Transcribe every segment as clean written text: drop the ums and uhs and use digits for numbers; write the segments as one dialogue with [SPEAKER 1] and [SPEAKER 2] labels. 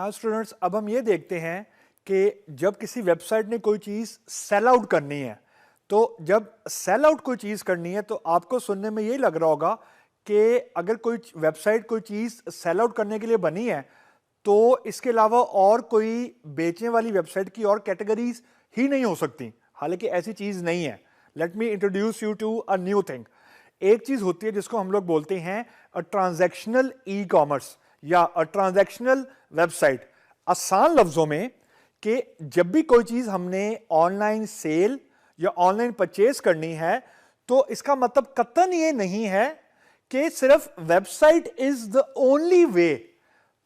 [SPEAKER 1] हाँ स्टूडेंट्स, अब हम ये देखते हैं कि जब किसी वेबसाइट ने कोई चीज़ सेल आउट करनी है, तो जब सेल आउट कोई चीज़ करनी है तो आपको सुनने में ये लग रहा होगा कि अगर कोई वेबसाइट कोई चीज़ सेल आउट करने के लिए बनी है तो इसके अलावा और कोई बेचने वाली वेबसाइट की और कैटेगरीज ही नहीं हो सकती। हालांकि ऐसी चीज़ नहीं है। Let me introduce you to a new thing. एक चीज़ होती है जिसको हम लोग बोलते हैं अ ट्रांजैक्शनल ई कॉमर्स या अ ट्रांजैक्शनल वेबसाइट। आसान लफ्जों में कि जब भी कोई चीज़ हमने ऑनलाइन सेल या ऑनलाइन परचेज करनी है तो इसका मतलब कतई ये नहीं है कि सिर्फ website is the only way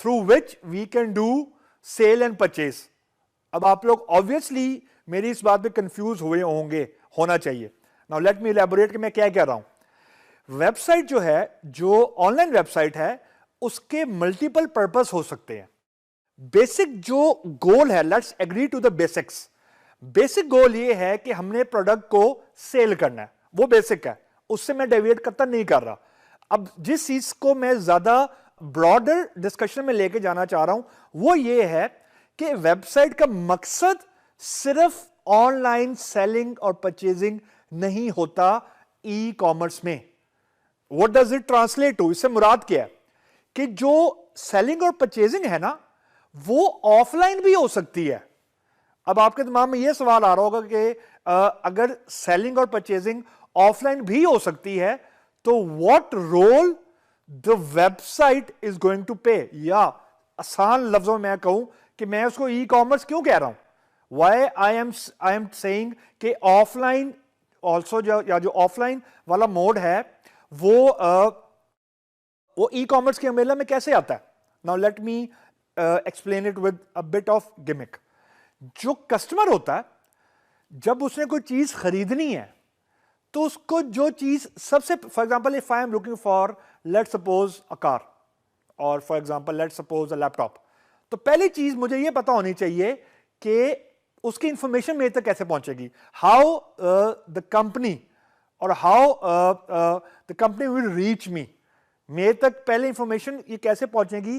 [SPEAKER 1] through which we can do sell and purchase. अब आप लोग ऑब्वियसली मेरी इस बात पे कंफ्यूज हुए होंगे, होना चाहिए। नाउ लेट मी इलैबोरेट कि मैं क्या कह रहा हूं। वेबसाइट जो है, जो ऑनलाइन वेबसाइट है, उसके मल्टीपल पर्पस हो सकते हैं। बेसिक जो गोल है, let's agree to the basics. Basic goal ये है कि हमने प्रोडक्ट को सेल करना है, वो बेसिक है, उससे मैं डेविएट कतई नहीं कर रहा। अब जिस चीज को मैं ज्यादा ब्रॉडर डिस्कशन में लेके जाना चाह रहा हूं वो ये है कि वेबसाइट का मकसद सिर्फ ऑनलाइन सेलिंग और परचेजिंग नहीं होता ई कॉमर्स में। What does it translate to? इससे मुराद क्या है कि जो सेलिंग और परचेजिंग है ना, वो ऑफलाइन भी हो सकती है। अब आपके दिमाग में यह सवाल आ रहा होगा कि अगर सेलिंग और परचेजिंग ऑफलाइन भी हो सकती है तो what role the website is going to pay. या आसान लफ्जों में मैं कहूं कि मैं उसको ई कॉमर्स क्यों कह रहा हूं, वाई आई एम सेइंग कि ऑफलाइन ऑल्सो जो ऑफलाइन वाला मोड है वो ई कॉमर्स के अम्ब्रेला में कैसे आता है। Now let me explain it with a bit of gimmick. जो कस्टमर होता है, जब उसने कोई चीज खरीदनी है तो उसको जो चीज सबसे, for example if I am looking for let suppose a car और for example let suppose a laptop, तो पहली चीज मुझे यह पता होनी चाहिए कि उसकी इंफॉर्मेशन मेरे तक कैसे पहुंचेगी। हाउ द कंपनी और how the company will reach me. मेरे तक पहले इंफॉर्मेशन ये कैसे पहुंचेगी,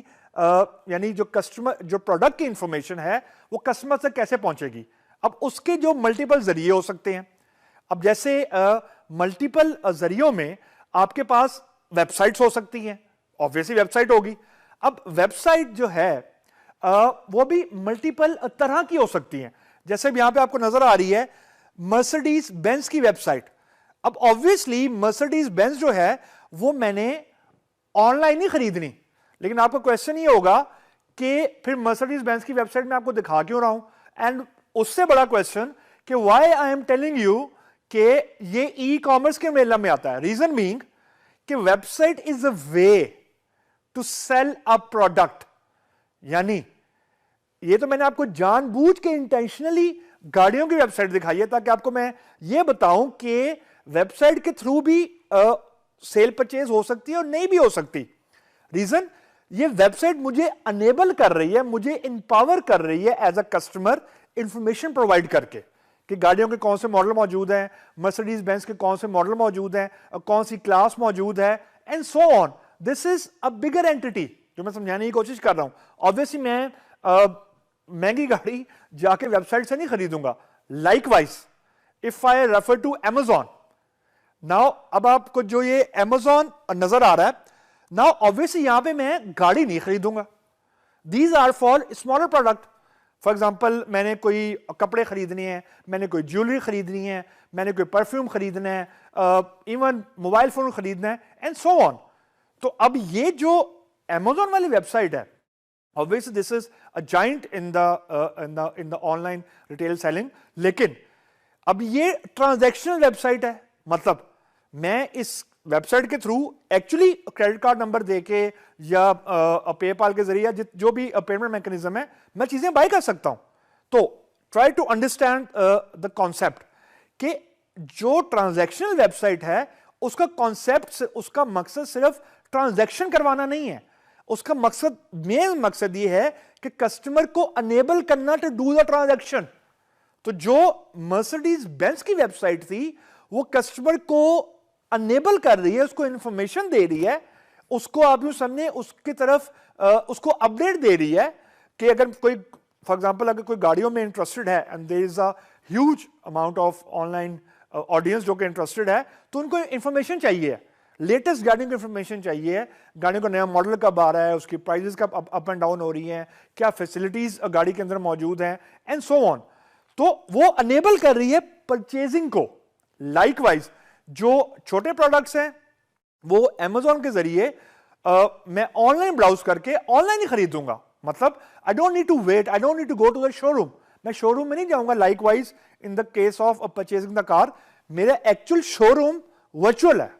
[SPEAKER 1] यानी जो कस्टमर, जो प्रोडक्ट की इंफॉर्मेशन है वो कस्टमर तक कैसे पहुंचेगी। अब उसके जो मल्टीपल जरिए हो सकते हैं। अब जैसे मल्टीपल जरियों में आपके पास वेबसाइट्स हो सकती हैं, ऑब्वियसली वेबसाइट होगी। अब वेबसाइट जो है वो भी मल्टीपल तरह की हो सकती हैं। जैसे यहां पे आपको नजर आ रही है मर्सिडीज बेंज की वेबसाइट। अब ऑब्वियसली मर्सिडीज बेंज जो है वो मैंने ऑनलाइन ही खरीदनी, लेकिन आपका क्वेश्चन ये होगा कि फिर मर्सिडीज बेंज की वेबसाइट में आपको दिखा क्यों रहा हूं। एंड उससे बड़ा क्वेश्चन कि why I am telling you कि ये ई कॉमर्स के मेला में आता है। रीजन बीइंग कि website is a way to sell a product. यानी ये तो मैंने आपको जानबूझ के इंटेंशनली गाड़ियों की वेबसाइट दिखाई है ताकि आपको मैं ये बताऊं कि वेबसाइट के थ्रू भी सेल परचेज हो सकती है और नहीं भी हो सकती। रीजन, ये वेबसाइट मुझे अनेबल कर रही है, मुझे इंपावर कर रही है as a customer information provide करके कि गाड़ियों के कौन से मॉडल मौजूद हैं, मर्सिडीज बेंज के कौन से मॉडल मौजूद हैं, कौन सी क्लास मौजूद है, and so on. This is a bigger entity जो मैं समझाने की कोशिश कर रहा हूं। ऑब्वियसली मैं महंगी गाड़ी जाके वेबसाइट से नहीं खरीदूंगा। Likewise if I refer to Amazon, now अब आपको जो ये Amazon नजर आ रहा है, नाउ ऑब्वियसली यहां पे मैं गाड़ी नहीं खरीदूंगा। These are for smaller product. For example मैंने कोई कपड़े खरीदने हैं, मैंने कोई ज्वेलरी खरीदनी है, मैंने कोई परफ्यूम खरीदना है, इवन मोबाइल फोन खरीदना है, एंड सो ऑन। तो अब ये जो Amazon वाली वेबसाइट है, obviously this is a giant in the online retail selling, लेकिन अब ये ट्रांजैक्शनल वेबसाइट है। मतलब मैं इस वेबसाइट के through actually credit card number देके या पेपाल के जरिए जो भी पेमेंट मैकेनिज्म है, मैं चीजें बाय कर सकता हूं। तो try to understand the concept कि जो ट्रांजैक्शनल वेबसाइट है उसका कॉन्सेप्ट, उसका मकसद सिर्फ ट्रांजैक्शन करवाना नहीं है। उसका मकसद, मेन मकसद ये है कि कस्टमर को अनेबल करना टू डू द ट्रांजैक्शन। तो जो मर्सिडीज बेंज की वेबसाइट थी वो कस्टमर को अनेबल कर रही है, उसको इंफॉर्मेशन दे रही है, उसको आप यूं समझे उसकी तरफ उसको अपडेट दे रही है कि अगर कोई फॉर एग्जांपल अगर कोई गाड़ियों में इंटरेस्टेड है and there is a huge amount of online audience जो कि इंटरेस्टेड है, तो उनको इंफॉर्मेशन चाहिए, लेटेस्ट गाड़ियों की इंफॉर्मेशन चाहिए, गाड़ियों का नया मॉडल कब आ रहा है, उसकी प्राइसेस कब अप एंड डाउन हो रही हैं, क्या फैसिलिटीज गाड़ी के अंदर मौजूद हैं एंड सो ऑन। तो वो अनेबल कर रही है परचेजिंग को। लाइकवाइज जो छोटे प्रोडक्ट्स हैं वो Amazon के जरिए मैं ऑनलाइन ब्राउज करके ऑनलाइन ही खरीदूंगा। मतलब I don't need to wait, I don't need to go to the showroom, मैं शोरूम में नहीं जाऊंगा। Likewise in the case of purchasing the car, मेरा एक्चुअल शोरूम वर्चुअल है,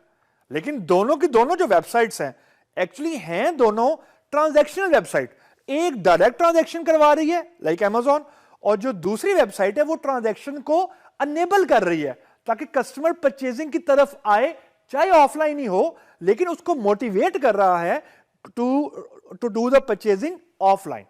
[SPEAKER 1] लेकिन दोनों की दोनों जो वेबसाइट्स हैं एक्चुअली हैं दोनों ट्रांजैक्शनल वेबसाइट। एक डायरेक्ट ट्रांजैक्शन करवा रही है लाइक Amazon, और जो दूसरी वेबसाइट है वो ट्रांजैक्शन को अनेबल कर रही है ताकि कस्टमर परचेजिंग की तरफ आए, चाहे ऑफलाइन ही हो, लेकिन उसको मोटिवेट कर रहा है to do the purchasing offline.